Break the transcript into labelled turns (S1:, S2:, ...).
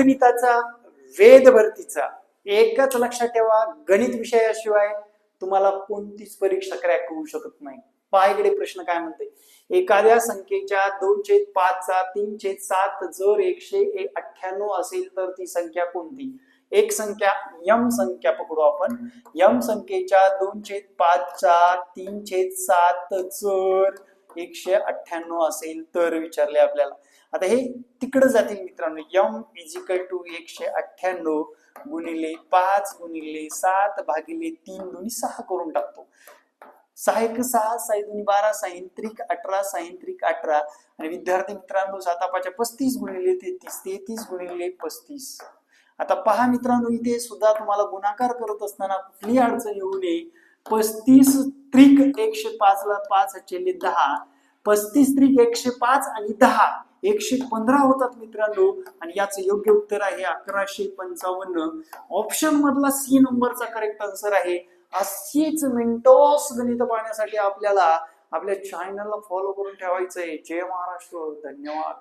S1: गणिताचा, वेद भरतीचा एकच लक्षात ठेवा, गणित विषयाशिवाय तुम्हाला कोणतीच परीक्षा क्रॅक होऊ शकत नाही. पहा इकडे प्रश्न काय म्हणते, एखाद्या संख्येच्या 2/5 चा 3/7 जर 198 असेल तर ती संख्या कोणती? एक संख्या यम संख्या पकडू आपण. यम संख्येच्या 2/5 चा 3/7 जर 198 असेल तर विचारले आपल्याला. आता हे तिकडे जातील मित्रांनो. यम इजिकल टू 198 गुणिले 5 गुणिले 7 भागिले 3 दोन्ही 6 करून टाकतो. 6 1 6, 6 2 12, 6 3 18, 6 3 18 आणि विद्यार्थी मित्रांनो 7 5 35 गुणिले 33, 33 गुणिले 35. आता पहा मित्रांनो, इथे सुद्धा तुम्हाला गुणाकार करत असताना कुठली अडचण येऊ नये. 35 त्रिक 105 ला 5 चेले 10, 35 त्रिक 105 आणि 10 115 होतात मित्रांनो. आणि याचं योग्य उत्तर आहे 1155. ऑप्शन मधला सी नंबरचा करेक्ट आन्सर आहे. अशीच मिनिटोस गणित पाहण्यासाठी आपल्याला आपल्या चॅनलला फॉलो करून ठेवायचंय. जय महाराष्ट्र. धन्यवाद.